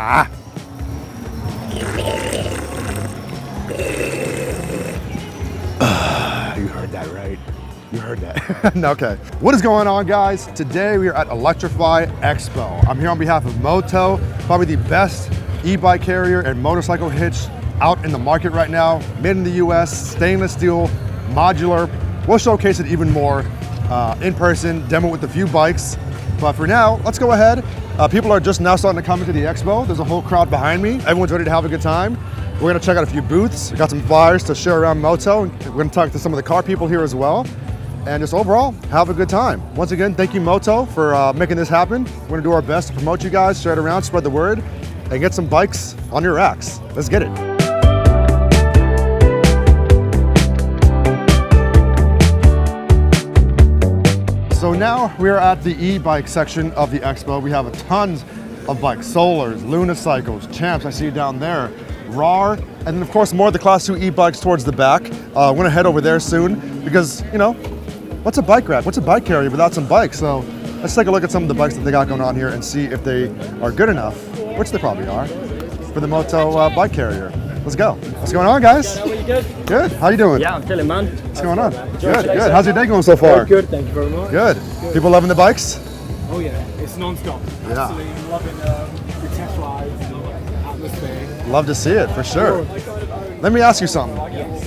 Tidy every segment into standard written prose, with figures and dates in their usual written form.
Ah. You heard that, right? You heard that. Okay. What is going on, guys? Today we are at Electrify Expo. I'm here on behalf of Motow, probably the best e-bike carrier and motorcycle hitch out in the market right now. Made in the US, stainless steel, modular. We'll showcase it even more in person, demo with a few bikes. But for now, let's go ahead. People are just now starting to come into the expo. There's a whole crowd behind me. Everyone's ready to have a good time. We're gonna check out a few booths. We got some flyers to share around Motow. We're gonna talk to some of the car people here as well. And just overall, have a good time. Once again, thank you Motow for making this happen. We're gonna do our best to promote you guys, share it around, spread the word, and get some bikes on your racks. Let's get it. So now we're at the e-bike section of the expo. We have tons of bikes, Solars, Lunicycles, Champs, I see you down there, RAR, and then of course more of the Class 2 e-bikes towards the back. We're gonna head over there soon because, you know, what's a bike rack? What's a bike carrier without some bikes? So let's take a look at some of the bikes that they got going on here and see if they are good enough, which they probably are, for the Motow bike carrier. Let's go. What's going on, guys? Good. Good. How you doing? Yeah, I'm chilling, man. What's going on? Good, good. How's your day going so far? Good, thank you very much. Good. People loving the bikes? Oh yeah, it's non-stop. Yeah. Absolutely loving the test rides, atmosphere. Love to see it, for sure. Let me ask you something.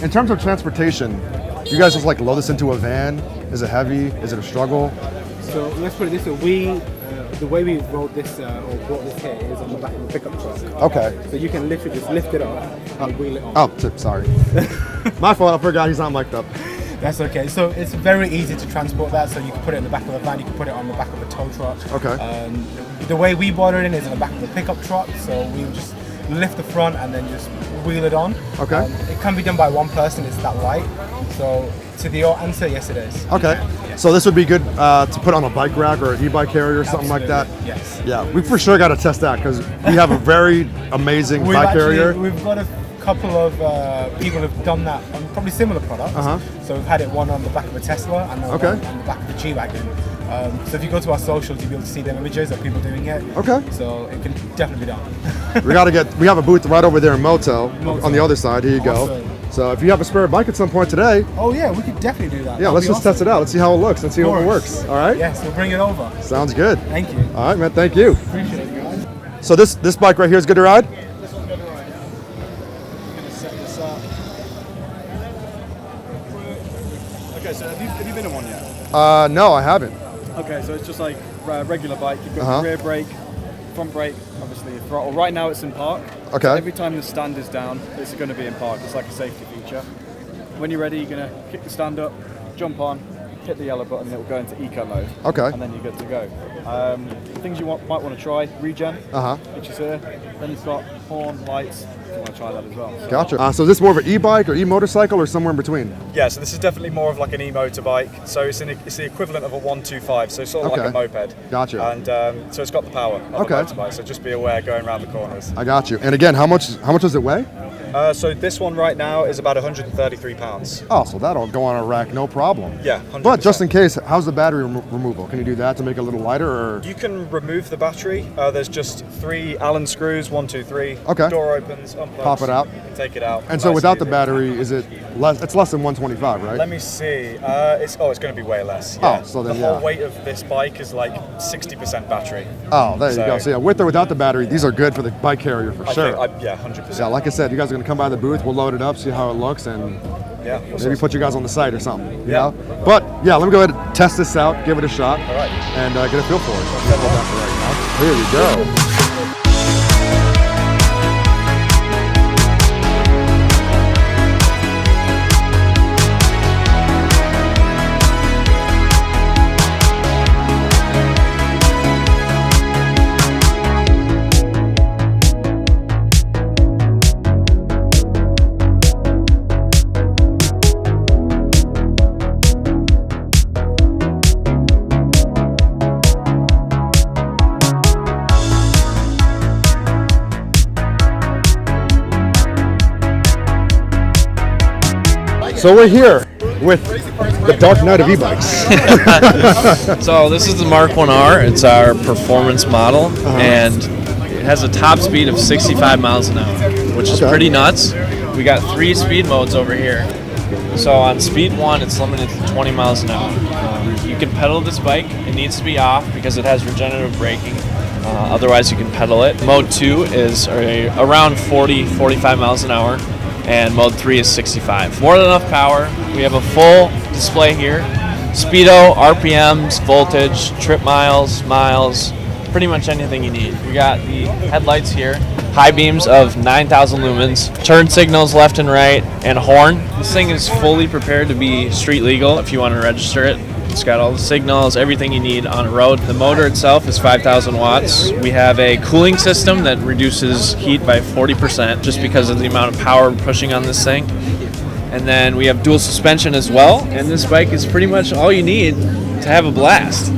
In terms of transportation, you guys just like load this into a van? Is it heavy? Is it a struggle? So let's put it this way, the way we rolled this or brought this here is on the back of a pickup truck. Okay. So you can literally just lift it up and wheel it on. Oh, sorry. My fault, I forgot he's not mic'd up. That's okay. So it's very easy to transport that. So you can put it in the back of a van, you can put it on the back of a tow truck. Okay. The way we bought it in is in the back of a pickup truck. So we just lift the front and then just wheel it on. Okay. It can be done by one person, it's that light. So to the answer, yes it is. Okay. So this would be good to put on a bike rack or an e-bike carrier or something like that? Yes. Yeah, we for sure got to test that because we have a very amazing bike carrier. We've got a couple of people who've done that on probably similar products. So we've had it one on the back of a Tesla and one on the back of a G-Wagon. So if you go to our socials, you'll be able to see them images of people doing it. Okay. So it can definitely be done. we have a booth right over there in Motow on the other side. Here you go. So if you have a spare bike at some point today. Oh yeah, we could definitely do that. Yeah, let's just test it out. Let's see how it looks and see how it works. All right? Yes, we'll bring it over. Sounds good. Thank you. All right, man, thank you. Appreciate it, guys. So this bike right here is good to ride? This one's good to ride. I'm going to set this up. Okay, so have you been in one yet? No, I haven't. Okay, so it's just like a regular bike. You've got your rear brake, front brake, obviously your throttle. Right now it's in park. Okay. So every time the stand is down, it's going to be in park. It's like a safety feature. When you're ready, you're going to kick the stand up, jump on, hit the yellow button, and it will go into eco mode. Okay. And then you're good to go. Things you might want to try: regen, which is here. Then you've got horn, lights. If you want to try that as well. So. Gotcha. So is this more of an e-bike or e-motorcycle or somewhere in between? Yeah, so this is definitely more of like an e-motor bike. So it's the equivalent of a 125, so sort of like a moped. Gotcha. And so it's got the power of a motorbike, so just be aware going around the corners. I got you. And again, how much does it weigh? So this one right now is about 133 pounds. Oh, so that'll go on a rack, no problem. Yeah, 100%. But just in case, how's the battery removal? Can you do that to make it a little lighter? Or? You can remove the battery. There's just 3 Allen screws, 1, 2, 3. Okay. Door opens, unplugs. Pop it out. You can take it out. And so without the battery, is it less? It's less than 125, right? Let me see. It's going to be way less. Yeah. Oh, so then the whole weight of this bike is like 60% battery. Oh, there you go. So yeah, with or without the battery, these are good for the bike carrier for sure. Yeah, 100%. Yeah, like I said, you guys are gonna come by the booth. We'll load it up, see how it looks, and maybe put you guys on the site or something. You know? But yeah, let me go ahead and test this out, give it a shot, and get a feel for it. Here we go. So we're here with the Dark Knight of e-bikes. So this is the Mark 1R. It's our performance model, and It has a top speed of 65 miles an hour, which is pretty nuts. We got 3 speed modes over here. So on speed 1, it's limited to 20 miles an hour. You can pedal this bike. It needs to be off because it has regenerative braking. Otherwise, you can pedal it. Mode 2 is around 40-45 miles an hour, and mode 3 is 65. More than enough power. We have a full display here. Speedo, RPMs, voltage, trip miles, pretty much anything you need. We got the headlights here, high beams of 9,000 lumens, turn signals left and right, and a horn. This thing is fully prepared to be street legal if you want to register it. It's got all the signals, everything you need on a road. The motor itself is 5,000 watts. We have a cooling system that reduces heat by 40% just because of the amount of power we're pushing on this thing. And then we have dual suspension as well, and this bike is pretty much all you need to have a blast.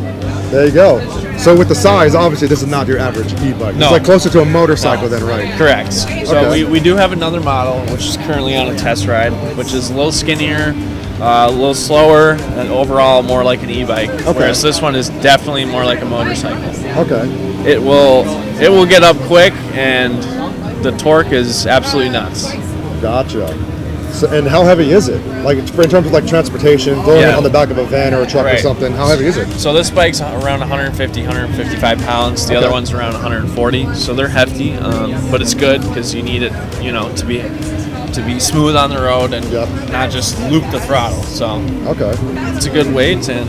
There you go. So with the size, obviously this is not your average e-bike. No. It's like closer to a motorcycle then, right? Correct. So we do have another model, which is currently on a test ride, which is a little skinnier, a little slower, and overall more like an e-bike. Whereas this one is definitely more like a motorcycle. Okay. It will get up quick, and the torque is absolutely nuts. Gotcha. So, and how heavy is it? Like in terms of like transportation, throwing it on the back of a van or a truck or something, how heavy is it? So this bike's around 150, 155 pounds. The other one's around 140. So they're hefty, but it's good because you need it, to be smooth on the road and not just loop the throttle. So it's a good weight, and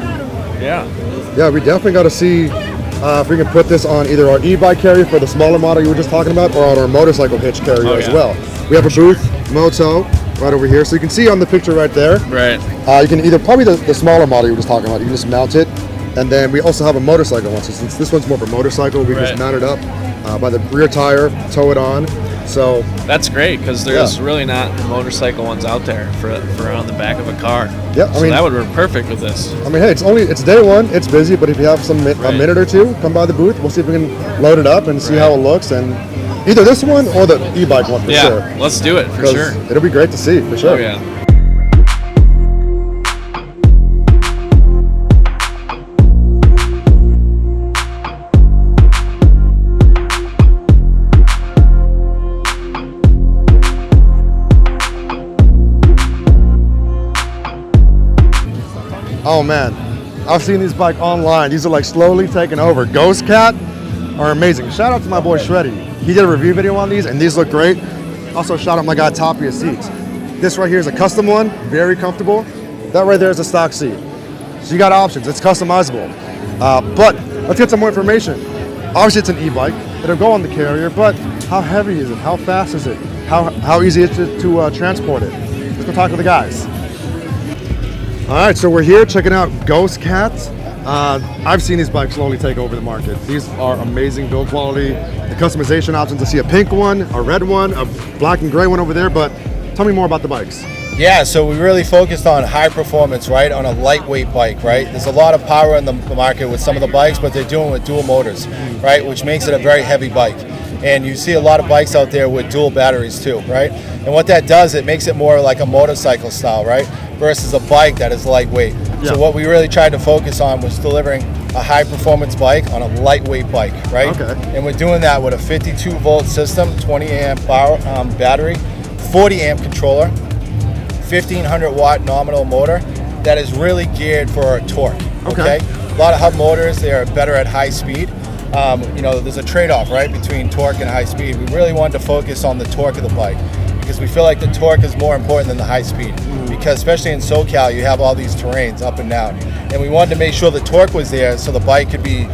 yeah, we definitely got to see if we can put this on either our e-bike carrier for the smaller model you were just talking about, or on our motorcycle hitch carrier as well. We have a booth, Motow, right over here, so you can see on the picture right there. Right. You can either probably the smaller model you were just talking about. You can just mount it, and then we also have a motorcycle one. So since this one's more for motorcycle, we can just mount it up by the rear tire, tow it on. So that's great because there's really not motorcycle ones out there for on the back of a car. Yeah, I mean that would work perfect with this. I mean, hey, it's day one, it's busy, but if you have a minute or two, come by the booth. We'll see if we can load it up and see how it looks, and either this one or the e-bike one for sure. Yeah, let's do it for sure. It'll be great to see for sure. Oh yeah. Oh man, I've seen these bikes online. These are like slowly taking over. GHOSTCAT are amazing. Shout out to my boy Shreddy. He did a review video on these and these look great. Also shout out my guy Tapia seats. This right here is a custom one, very comfortable. That right there is a stock seat. So you got options, it's customizable. But let's get some more information. Obviously it's an e-bike, it'll go on the carrier, but how heavy is it? How fast is it? How easy is it to transport it? Let's go talk to the guys. All right, so we're here checking out GHOSTCAT. I've seen these bikes slowly take over the market. These are amazing build quality. The customization options, I see a pink one, a red one, a black and gray one over there, but tell me more about the bikes. Yeah, so we really focused on high performance, right, on a lightweight bike, right? There's a lot of power in the market with some of the bikes, but they're doing it with dual motors, right, which makes it a very heavy bike. And you see a lot of bikes out there with dual batteries too, right? And what that does, it makes it more like a motorcycle style, right, versus a bike that is lightweight. So what we really tried to focus on was delivering a high performance bike on a lightweight bike, right? And we're doing that with a 52 volt system, 20 amp power battery, 40 amp controller, 1500 watt nominal motor that is really geared for torque. Okay. A lot of hub motors, they are better at high speed. There's a trade-off, right, between torque and high speed. We really wanted to focus on the torque of the bike because we feel like the torque is more important than the high speed. Because especially in SoCal, you have all these terrains up and down, and we wanted to make sure the torque was there so the bike could be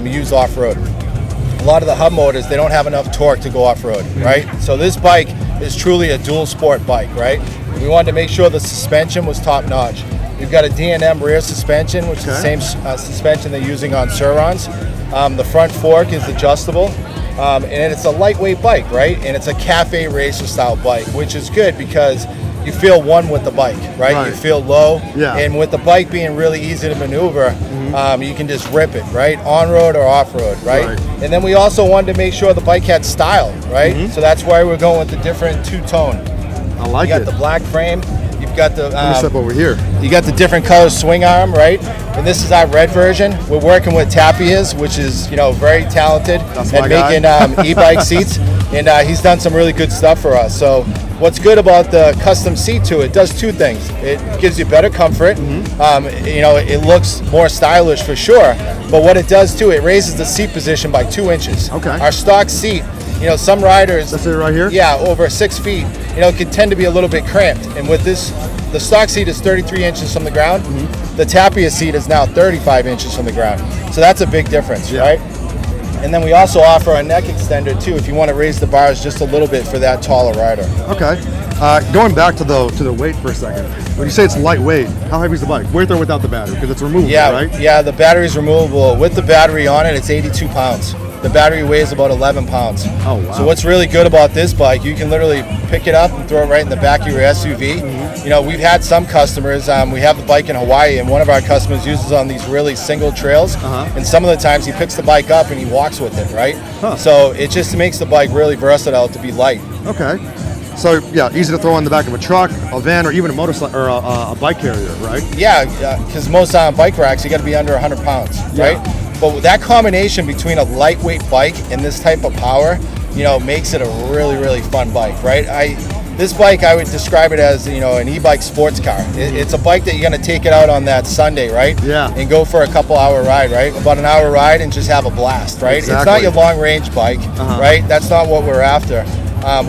used off-road. A lot of the hub motors, they don't have enough torque to go off-road, right? So this bike is truly a dual sport bike, right? We wanted to make sure the suspension was top-notch. We've got a D&M rear suspension, which is the same suspension they're using on Surons. The front fork is adjustable, and it's a lightweight bike, right? And it's a cafe racer style bike, which is good because you feel one with the bike, right? You feel low, and with the bike being really easy to maneuver, you can just rip it, right? On-road or off-road, right? And then we also wanted to make sure the bike had style, right? So that's why we're going with the different two-tone. I like it. You got the black frame, you've You've got the Let me step over here. you got the different color swing arm, right? And this is our red version. We're working with Tapias, which is very talented That's at my guy. making e-bike seats, and he's done some really good stuff for us. So what's good about the custom seat to it does two things. It gives you better comfort. It looks more stylish for sure. But what it does too, it raises the seat position by 2 inches. Okay. Our stock seat, some riders. That's it right here? Yeah, over 6 feet, can tend to be a little bit cramped. And with this, the stock seat is 33 inches from the ground. The Tapia seat is now 35 inches from the ground. So that's a big difference, right? And then we also offer a neck extender too, if you want to raise the bars just a little bit for that taller rider. Okay. Going back to the weight for a second. When you say it's lightweight, how heavy is the bike? With or without the battery? Because it's removable, right? Yeah, the battery's removable. With the battery on it, it's 82 pounds. The battery weighs about 11 pounds. Oh, wow. So what's really good about this bike, you can literally pick it up and throw it right in the back of your SUV. We've had some customers, we have the bike in Hawaii, and one of our customers uses on these really single trails. And some of the times he picks the bike up and he walks with it, right? So it just makes the bike really versatile to be light. Okay. So yeah, easy to throw on the back of a truck, a van, or even a motorcycle or a bike carrier, right? Yeah, because most bike racks, you got to be under 100 pounds, right? But with that combination between a lightweight bike and this type of power, makes it a really, really fun bike, right? This bike, I would describe it as, an e-bike sports car. It's a bike that you're going to take it out on that Sunday, right? Yeah. And go for a couple-hour ride, right? About an hour ride and just have a blast, right? Exactly. It's not your long-range bike, right? That's not what we're after.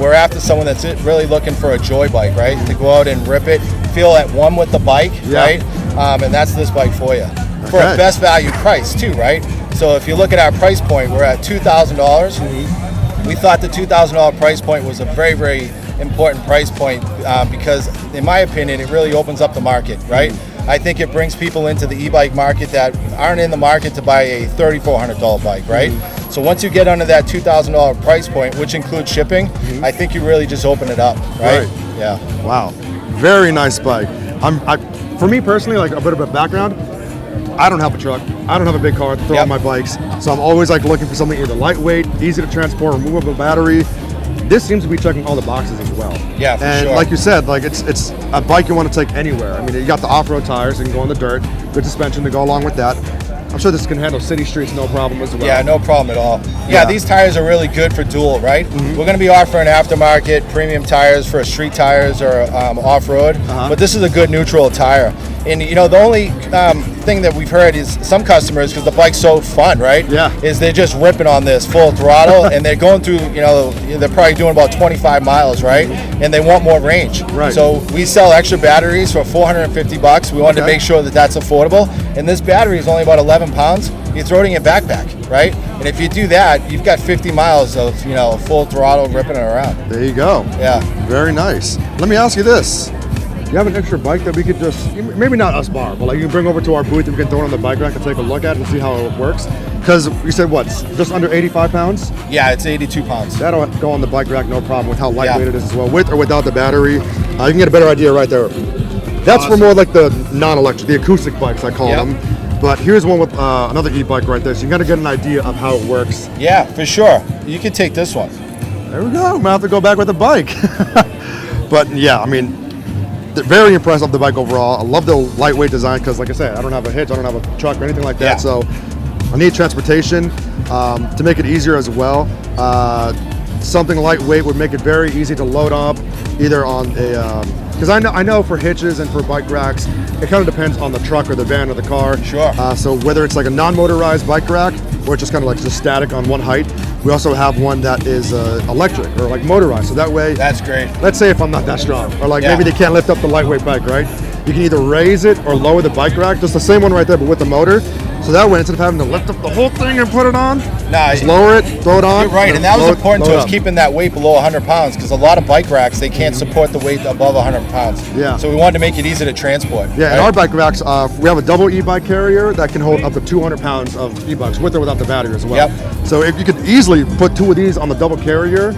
We're after someone that's really looking for a joy bike, right? To go out and rip it, feel at one with the bike, right? And that's this bike for you. For a best value price too, right? So if you look at our price point, we're at $2,000. We thought the $2,000 price point was a very, very important price point because, in my opinion, it really opens up the market, right? I think it brings people into the e-bike market that aren't in the market to buy a $3,400 bike, right? So once you get under that $2,000 price point, which includes shipping, I think you really just open it up, right? Yeah. Wow. Very nice bike. For me personally, like a bit of a background, I don't have a truck. I don't have a big car to throw on my bikes. So I'm always looking for something either lightweight, easy to transport, removable battery. This seems to be checking all the boxes as well. Yeah, for and sure. like you said, it's a bike you want to take anywhere. I mean, you got the off-road tires, you can go on the dirt, good suspension to go along with that. I'm sure this can handle city streets no problem as well. Yeah, no problem at all. Yeah, these tires are really good for dual, right? We're going to be offering aftermarket premium tires for street tires or off-road, but this is a good neutral tire. And the only thing that we've heard is some customers, because the bike's so fun, right? Yeah. Is they're just ripping on this full throttle and they're going through, they're probably doing about 25 miles, right? And they want more range. Right. So we sell extra batteries for $450. We wanted to make sure that that's affordable. And this battery is only about 11 pounds. You throw it in your backpack, right? And if you do that, you've got 50 miles of, full throttle ripping it around. There you go. Yeah. Very nice. Let me ask you this. Do you have an extra bike that we could just, maybe not us bar, but you can bring over to our booth and we can throw it on the bike rack and take a look at it and see how it works? Because you said what, just under 85 pounds? Yeah, it's 82 pounds. That'll go on the bike rack, no problem, with how lightweight it is as well, with or without the battery. You can get a better idea right there. That's for more like the non-electric, the acoustic bikes I call them. But here's one with another e-bike right there, so you got to get an idea of how it works. Yeah, for sure. You can take this one. There we go. I'm gonna have to go back with the bike. But yeah, I mean, very impressed with the bike overall. I love the lightweight design because, like I said, I don't have a hitch, I don't have a truck or anything like that. So I need transportation to make it easier as well. Something lightweight would make it very easy to load up, either on a because I know for hitches and for bike racks, it kind of depends on the truck or the van or the car. Sure. So whether it's like a non-motorized bike rack or it's just kind of just static on one height, we also have one that is electric or motorized. So that way, that's great. Let's say if I'm not that strong, or maybe they can't lift up the lightweight bike, right? You can either raise it or lower the bike rack, just the same one right there, but with the motor. So that way, instead of having to lift up the whole thing and put it on, just lower it, throw it on. You're right, and that was important to us, keeping that weight below 100 pounds, because a lot of bike racks, they can't support the weight above 100 pounds. Yeah. So we wanted to make it easy to transport. Yeah, and our bike racks, we have a double e-bike carrier that can hold up to 200 pounds of e-bikes, with or without the battery as well. Yep. So if you could easily put two of these on the double carrier,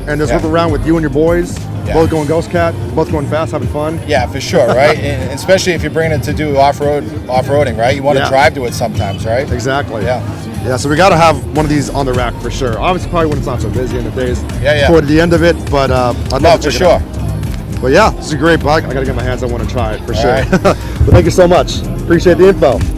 and just whip around with you and your boys, both going GHOSTCAT, both going fast, having fun. Yeah, for sure, right? And especially if you're bringing it to do off-roading, right? You want to drive to it sometimes, right? Exactly. Yeah. Yeah, so we got to have one of these on the rack for sure. Obviously, probably when it's not so busy in the days Yeah. toward the end of it, but I'd love to check it out. But yeah, this is a great bike. I gotta get my hands on one and try it for sure. right. Well, thank you so much. Appreciate the info.